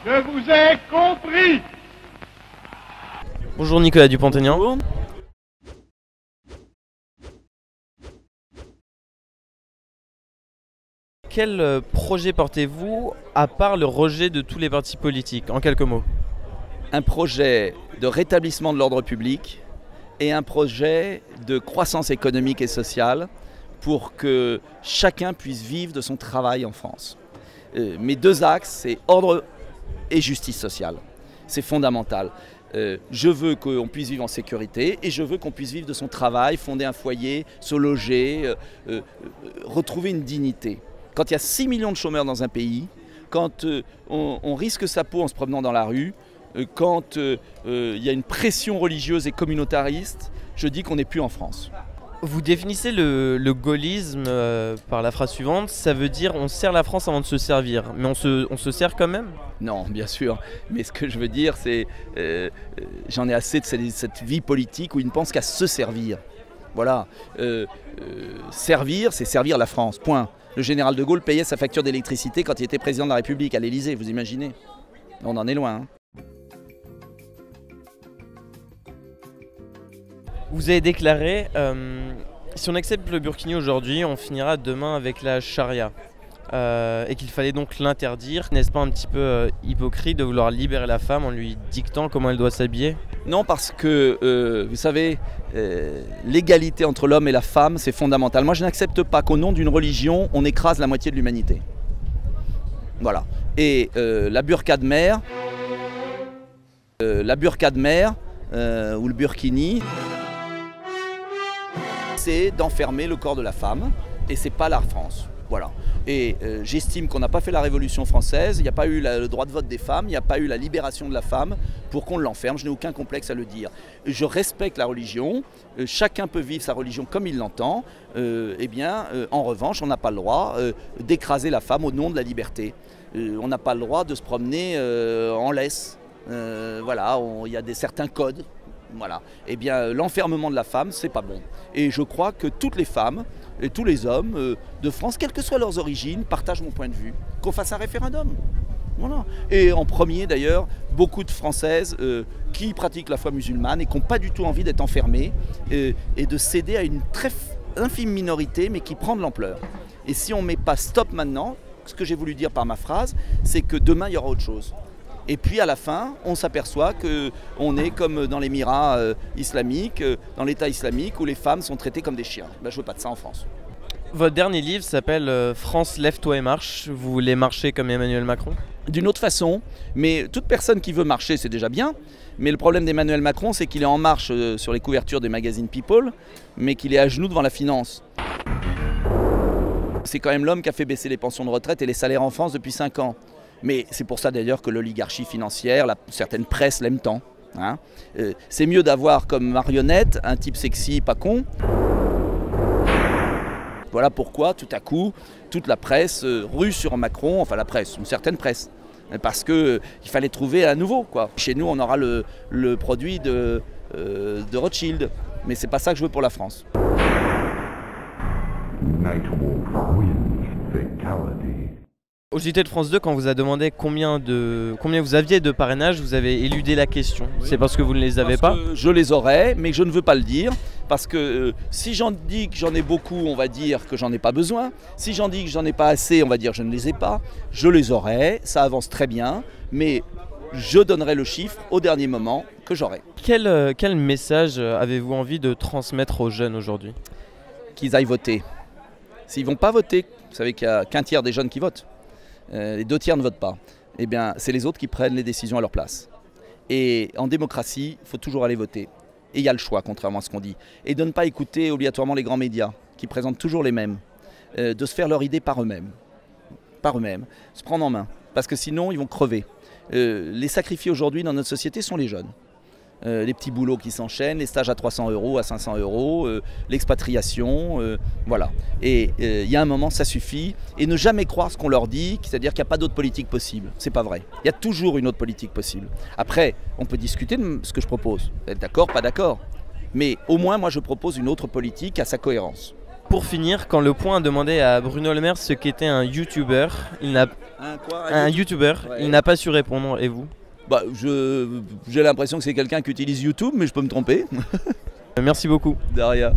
Je vous ai compris. Bonjour Nicolas Dupont-Aignan. Quel projet portez-vous à part le rejet de tous les partis politiques, en quelques mots? Un projet de rétablissement de l'ordre public et un projet de croissance économique et sociale pour que chacun puisse vivre de son travail en France. Mes deux axes, c'est ordre et justice sociale. C'est fondamental. Je veux qu'on puisse vivre en sécurité et je veux qu'on puisse vivre de son travail, fonder un foyer, se loger, retrouver une dignité. Quand il y a 6 millions de chômeurs dans un pays, quand on risque sa peau en se promenant dans la rue, quand il y a une pression religieuse et communautariste, je dis qu'on n'est plus en France. Vous définissez le gaullisme par la phrase suivante, ça veut dire on sert la France avant de se servir, mais on se sert quand même? Non, bien sûr, mais ce que je veux dire, c'est j'en ai assez de cette vie politique où ils ne pensent qu'à se servir. Voilà, servir, c'est servir la France, point. Le général de Gaulle payait sa facture d'électricité quand il était président de la République à l'Élysée, vous imaginez? On en est loin. Hein. Vous avez déclaré, si on accepte le burkini aujourd'hui, on finira demain avec la charia. Et qu'il fallait donc l'interdire. N'est-ce pas un petit peu hypocrite de vouloir libérer la femme en lui dictant comment elle doit s'habiller? Non, parce que, vous savez, l'égalité entre l'homme et la femme, c'est fondamental. Moi, je n'accepte pas qu'au nom d'une religion, on écrase la moitié de l'humanité. Voilà. Et la burqa de mer, ou le burkini, c'est d'enfermer le corps de la femme, et c'est pas la France. Voilà. Et j'estime qu'on n'a pas fait la Révolution française, il n'y a pas eu le droit de vote des femmes, il n'y a pas eu la libération de la femme pour qu'on l'enferme, je n'ai aucun complexe à le dire. Je respecte la religion, chacun peut vivre sa religion comme il l'entend, en revanche, on n'a pas le droit d'écraser la femme au nom de la liberté. On n'a pas le droit de se promener en laisse. Voilà, il y a certains codes. Voilà. Eh bien, l'enfermement de la femme, c'est pas bon. Et je crois que toutes les femmes et tous les hommes de France, quelles que soient leurs origines, partagent mon point de vue. Qu'on fasse un référendum. Voilà. Et en premier, d'ailleurs, beaucoup de Françaises qui pratiquent la foi musulmane et qui n'ont pas du tout envie d'être enfermées et de céder à une très infime minorité, mais qui prend de l'ampleur. Et si on ne met pas stop maintenant, ce que j'ai voulu dire par ma phrase, c'est que demain, il y aura autre chose. Et puis à la fin, on s'aperçoit qu'on est comme dans l'Émirat islamique, dans l'État islamique, où les femmes sont traitées comme des chiens. Ben, je ne veux pas de ça en France. Votre dernier livre s'appelle France, lève-toi et marche. Vous voulez marcher comme Emmanuel Macron? D'une autre façon, mais toute personne qui veut marcher, c'est déjà bien. Mais le problème d'Emmanuel Macron, c'est qu'il est en marche sur les couvertures des magazines People, mais qu'il est à genoux devant la finance. C'est quand même l'homme qui a fait baisser les pensions de retraite et les salaires en France depuis 5 ans. Mais c'est pour ça d'ailleurs que l'oligarchie financière, certaines presses l'aiment tant. Hein. C'est mieux d'avoir comme marionnette un type sexy, pas con. Voilà pourquoi tout à coup, toute la presse rue sur Macron, enfin la presse, une certaine presse. Parce qu'il fallait trouver à nouveau, quoi. Chez nous, on aura le produit de Rothschild. Mais c'est pas ça que je veux pour la France. Au JT de France 2, quand on vous a demandé combien vous aviez de parrainage, vous avez éludé la question. Oui. C'est parce que vous ne les avez pas? Je les aurais, mais je ne veux pas le dire. Parce que si j'en dis que j'en ai beaucoup, on va dire que j'en ai pas besoin. Si j'en dis que j'en ai pas assez, on va dire que je ne les ai pas. Je les aurais, ça avance très bien, mais je donnerai le chiffre au dernier moment que j'aurai. Quel message avez-vous envie de transmettre aux jeunes aujourd'hui? Qu'ils aillent voter. S'ils ne vont pas voter, vous savez qu'il n'y a qu'un tiers des jeunes qui votent. Les 2 tiers ne votent pas. Eh bien, c'est les autres qui prennent les décisions à leur place. Et en démocratie, il faut toujours aller voter. Et il y a le choix, contrairement à ce qu'on dit. Et de ne pas écouter obligatoirement les grands médias, qui présentent toujours les mêmes. De se faire leur idée par eux-mêmes. Par eux-mêmes. Se prendre en main. Parce que sinon, ils vont crever. Les sacrifiés aujourd'hui dans notre société sont les jeunes. Les petits boulots qui s'enchaînent, les stages à 300 €, à 500 €, l'expatriation, voilà. Et il y a un moment, ça suffit. Et ne jamais croire ce qu'on leur dit, c'est-à-dire qu'il n'y a pas d'autre politique possible. C'est pas vrai. Il y a toujours une autre politique possible. Après, on peut discuter de ce que je propose. D'accord, pas d'accord. Mais au moins, moi, je propose une autre politique à sa cohérence. Pour finir, quand Le Point a demandé à Bruno Le Maire ce qu'était un YouTuber, il n'a Ouais. il n'a pas su répondre. Et vous? Bah, j'ai l'impression que c'est quelqu'un qui utilise YouTube, mais je peux me tromper. Merci beaucoup. De rien.